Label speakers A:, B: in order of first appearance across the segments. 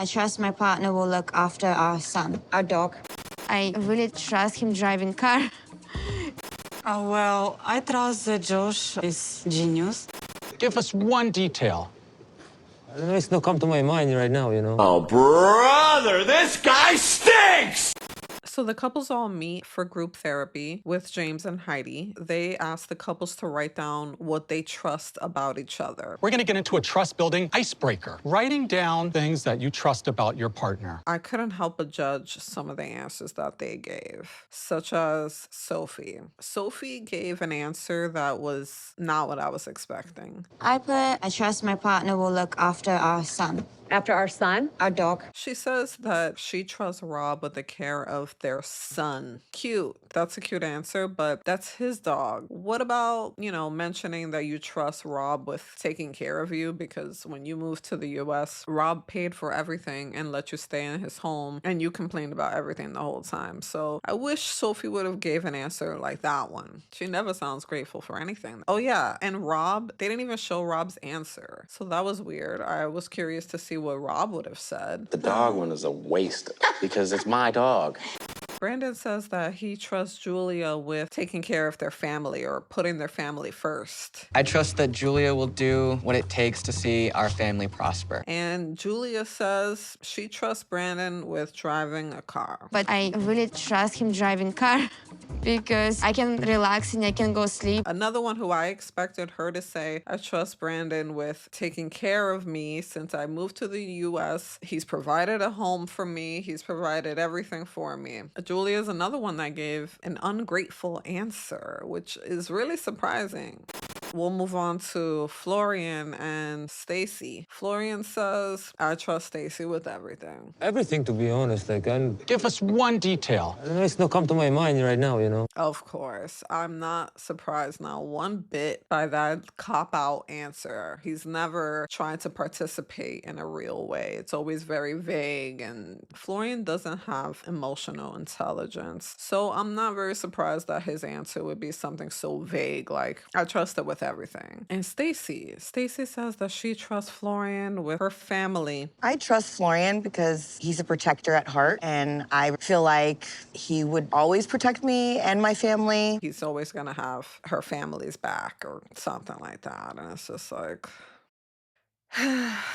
A: I trust my partner will look after our son, our dog. I really trust him driving car.
B: Well, I trust that Josh is genius.
C: Give us one detail.
D: I don't know, it's not come to my mind right now, you know.
E: Oh, brother, this guy stinks!
F: So the couples all meet for group therapy with James and Heidi. They ask the couples to write down what they trust about each other.
C: We're gonna get into a trust-building icebreaker, writing down things that you trust about your partner.
F: I couldn't help but judge some of the answers that they gave, such as Sophie. Sophie gave an answer that was not what I was expecting.
A: I trust my partner will look after our son.
G: After our son?
A: Our dog.
F: She says that she trusts Rob with the care of their son. Cute. That's a cute answer, but that's his dog. What about, mentioning that you trust Rob with taking care of you? Because when you moved to the US, Rob paid for everything and let you stay in his home, and you complained about everything the whole time. So I wish Sophie would have gave an answer like that one. She never sounds grateful for anything. Oh yeah, and Rob, they didn't even show Rob's answer. So that was weird. I was curious to see what Rob would have said.
H: The dog one is a waste because it's my dog.
F: Brandon says that he trusts Julia with taking care of their family or putting their family first.
I: I trust that Julia will do what it takes to see our family prosper.
F: And Julia says she trusts Brandon with driving a car.
A: But I really trust him driving car because I can relax and I can go sleep.
F: Another one who I expected her to say, I trust Brandon with taking care of me since I moved to the US. He's provided a home for me. He's provided everything for me. Julia's another one that gave an ungrateful answer, which is really surprising. We'll move on to Florian and Stacey. Florian says, I trust Stacey with everything.
D: Everything, to be honest,
C: Give us one detail.
D: I don't know, it's not come to my mind right now, you know.
F: Of course. I'm not surprised now one bit by that cop-out answer. He's never trying to participate in a real way. It's always very vague, and Florian doesn't have emotional intelligence. So I'm not very surprised that his answer would be something so vague, like, I trust it with everything. And Stacey says that she trusts Florian with her family.
J: I trust Florian because he's a protector at heart, and I feel like he would always protect me and my family.
F: He's always gonna have her family's back or something like that. And it's just like...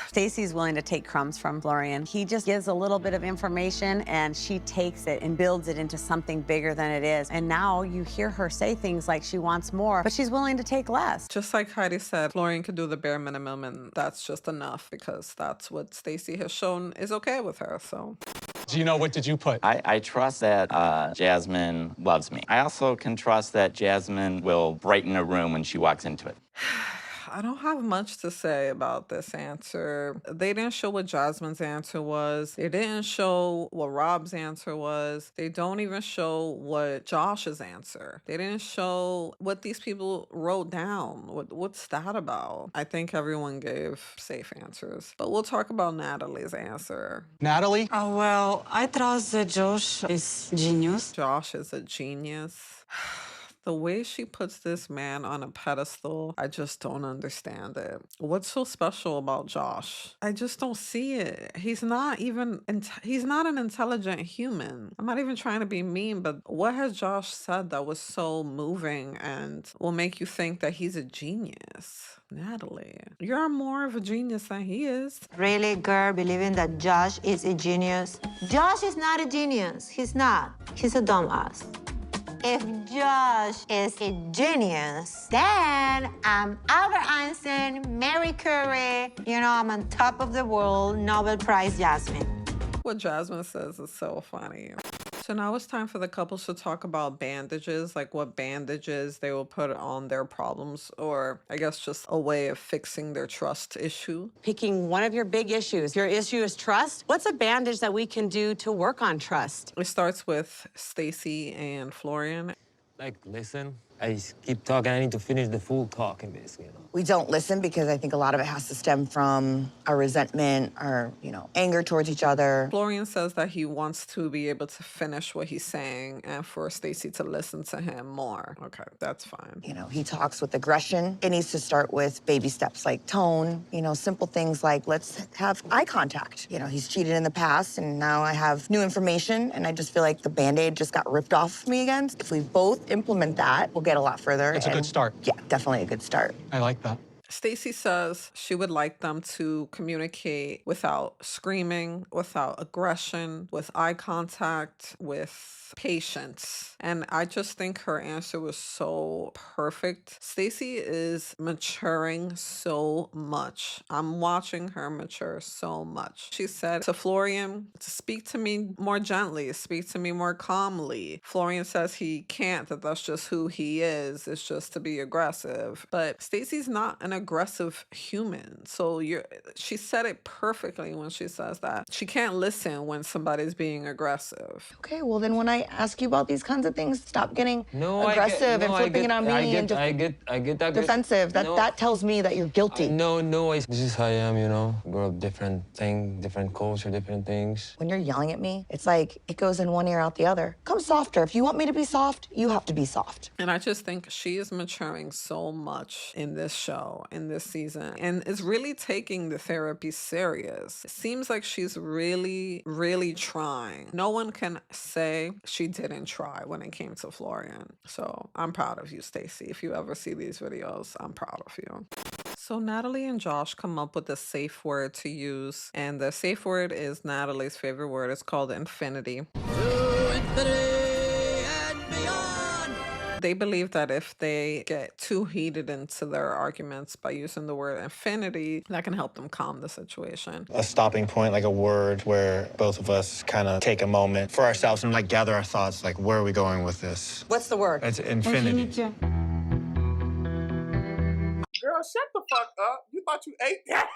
G: Stacey's willing to take crumbs from Florian. He just gives a little bit of information and she takes it and builds it into something bigger than it is. And now you hear her say things like she wants more, but she's willing to take less.
F: Just like Heidi said, Florian could do the bare minimum and that's just enough because that's what Stacey has shown is okay with her, so...
C: Gino, what did you put?
H: I trust that Jasmine loves me. I also can trust that Jasmine will brighten a room when she walks into it.
F: I don't have much to say about this answer. They didn't show what Jasmine's answer was. They didn't show what Rob's answer was. They don't even show what Josh's answer. They didn't show what these people wrote down. What's that about? I think everyone gave safe answers. But we'll talk about Natalie's answer.
C: Natalie?
B: Well, I trust that Josh is genius.
F: Josh is a genius. The way she puts this man on a pedestal, I just don't understand it. What's so special about Josh? I just don't see it. He's not an intelligent human. I'm not even trying to be mean, but what has Josh said that was so moving and will make you think that he's a genius? Natalie, you're more of a genius than he is.
K: Really, girl, believing that Josh is a genius? Josh is not a genius. He's not. He's a dumbass. If Josh is a genius, then I'm Albert Einstein, Mary Curie, I'm on top of the world, Nobel Prize Jasmine.
F: What Jasmine says is so funny. So now it's time for the couples to talk about bandages, like what bandages they will put on their problems, or I guess just a way of fixing their trust issue.
G: Picking one of your big issues. Your issue is trust. What's a bandage that we can do to work on trust?
F: It starts with Stacey and Florian.
D: Listen, I just keep talking. I need to finish the full talking, basically, you know.
J: We don't listen because I think a lot of it has to stem from a resentment or, anger towards each other.
F: Florian says that he wants to be able to finish what he's saying and for Stacey to listen to him more. Okay, that's fine.
J: He talks with aggression. It needs to start with baby steps like tone, simple things like let's have eye contact. He's cheated in the past and now I have new information and I just feel like the Band-Aid just got ripped off me again. If we both implement that, we'll get a lot further.
C: It's a good start.
J: Yeah, definitely a good start.
C: I like that.
F: Stacey says she would like them to communicate without screaming, without aggression, with eye contact, with patience. And I just think her answer was so perfect. Stacey is maturing so much. I'm watching her mature so much. She said to Florian to speak to me more gently, speak to me more calmly. Florian says he can't, that's just who he is. It's just to be aggressive. But Stacey's not an aggressive human. So she said it perfectly when she says that. She can't listen when somebody's being aggressive.
J: Okay, well then when I ask you about these kinds of things, stop getting aggressive and flipping it on me and
D: I get that
J: defensive. That tells me that you're guilty.
D: No, this is how I am, Grow up different culture, different things.
J: When you're yelling at me, it's like it goes in one ear out the other. Come softer. If you want me to be soft, you have to be soft.
F: And I just think she is maturing so much in this show, in this season, and is really taking the therapy serious. It seems like she's really, really trying. No one can say she didn't try when it came to Florian. So I'm proud of you, Stacey. If you ever see these videos, I'm proud of you. So Natalie and Josh come up with a safe word to use, and the safe word is Natalie's favorite word. It's called infinity. They believe that if they get too heated into their arguments by using the word infinity, that can help them calm the situation.
L: A stopping point, like a word where both of us kind of take a moment for ourselves and gather our thoughts, where are we going with this?
J: What's the word?
L: It's infinity.
E: Girl, shut the fuck up. You thought you ate that?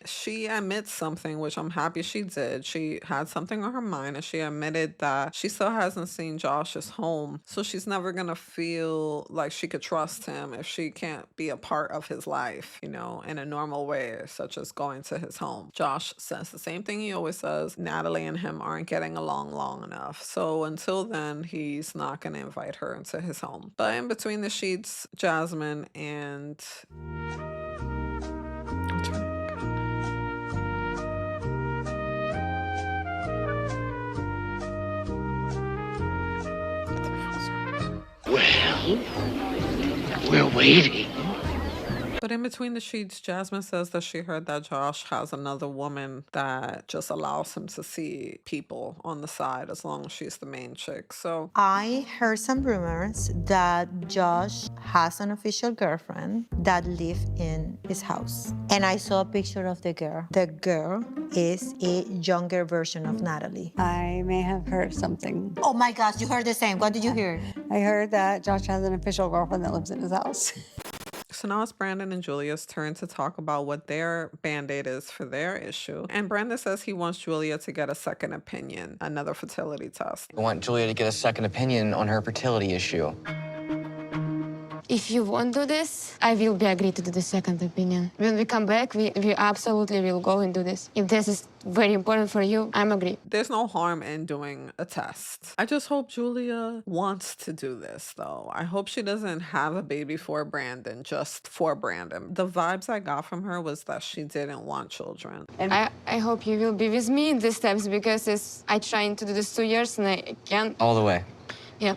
F: She admits something, which I'm happy she did. She had something on her mind, and she admitted that she still hasn't seen Josh's home. So she's never going to feel like she could trust him if she can't be a part of his life, in a normal way, such as going to his home. Josh says the same thing he always says. Natalie and him aren't getting along long enough. So until then, he's not going to invite her into his home. But in between the sheets, Jasmine and...
E: Well, we're waiting.
F: But in between the sheets, Jasmine says that she heard that Josh has another woman that just allows him to see people on the side as long as she's the main chick. So
K: I heard some rumors that Josh has an official girlfriend that lives in his house. And I saw a picture of the girl. The girl is a younger version of Natalie.
M: I may have heard something.
K: Oh my gosh, you heard the same. What did you hear?
M: I heard that Josh has an official girlfriend that lives in his house.
F: So now it's Brandon and Julia's turn to talk about what their Band-Aid is for their issue. And Brandon says he wants Julia to get a second opinion, another fertility test.
I: I want Julia to get a second opinion on her fertility issue.
A: If you won't do this, I will be agreed to do the second opinion. When we come back, we absolutely will go and do this. If this is very important for you, I'm agree.
F: There's no harm in doing a test. I just hope Julia wants to do this, though. I hope she doesn't have a baby for Brandon, just for Brandon. The vibes I got from her was that she didn't want children.
A: And I hope you will be with me in these steps because I trying to do this 2 years and I can't.
I: All the way.
A: Yeah.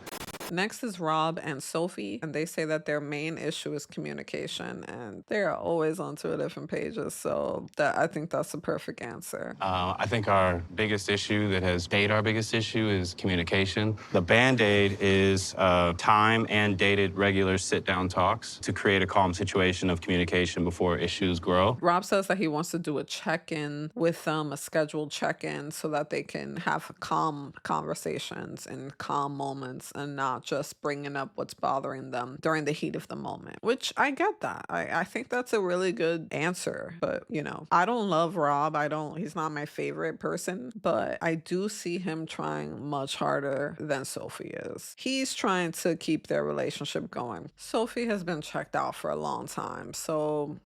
F: Next is Rob and Sophie, and they say that their main issue is communication, and they are always on two different pages, so I think that's the perfect answer.
N: I think our biggest issue that has stayed our biggest issue is communication.
L: The Band-Aid is time and dated regular sit-down talks to create a calm situation of communication before issues grow.
F: Rob says that he wants to do a check-in with them, a scheduled check-in, so that they can have calm conversations and calm moments and not not just bringing up what's bothering them during the heat of the moment, which I get that. I think that's a really good answer. But, you know, I don't love Rob. He's not my favorite person, but I do see him trying much harder than Sophie is. He's trying to keep their relationship going. Sophie has been checked out for a long time, so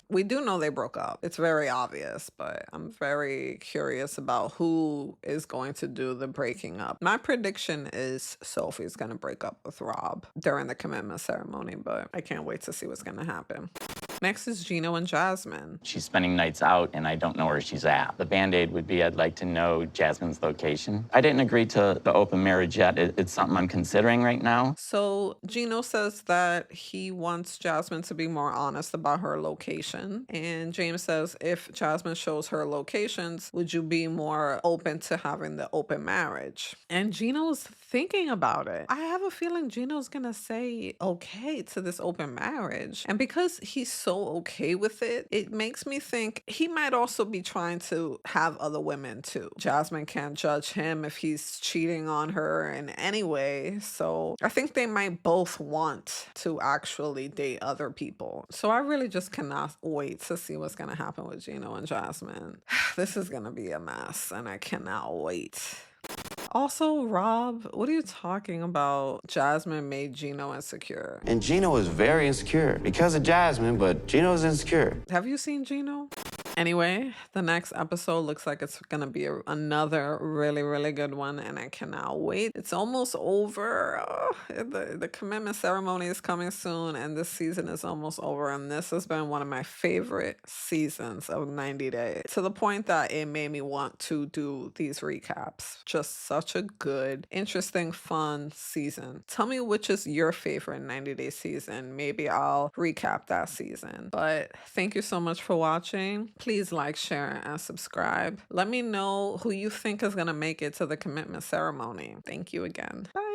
F: we do know they broke up. It's very obvious, but I'm very curious about who is going to do the breaking up. My prediction is Sophie's going to break up with Rob during the commitment ceremony, but I can't wait to see what's going to happen. Next is Gino and Jasmine.
H: She's spending nights out, and I don't know where she's at. The Band-Aid would be I'd like to know Jasmine's location. I didn't agree to the open marriage yet. It's something I'm considering right now.
F: So Gino says that he wants Jasmine to be more honest about her location. And James says, if Jasmine shows her locations, would you be more open to having the open marriage? And Gino's thinking about it. I have a feeling Gino's gonna say okay to this open marriage. And because he's so okay with it, it makes me think he might also be trying to have other women too. Jasmine can't judge him if he's cheating on her in any way. So I think they might both want to actually date other people. So I really just cannot wait to see what's going to happen with Gino and Jasmine. This is going to be a mess, and I cannot wait. Also, Rob, what are you talking about? Jasmine made Gino insecure.
O: And Gino is very insecure because of Jasmine, but Gino's insecure.
F: Have you seen Gino? Anyway, the next episode looks like it's gonna be another really, really good one, and I cannot wait. It's almost over. The commitment ceremony is coming soon, and this season is almost over, and this has been one of my favorite seasons of 90 Days, to the point that it made me want to do these recaps. Just such a good, interesting, fun season. Tell me which is your favorite 90 Day season. Maybe I'll recap that season. But thank you so much for watching. Please like, share, and subscribe. Let me know who you think is going to make it to the commitment ceremony. Thank you again. Bye.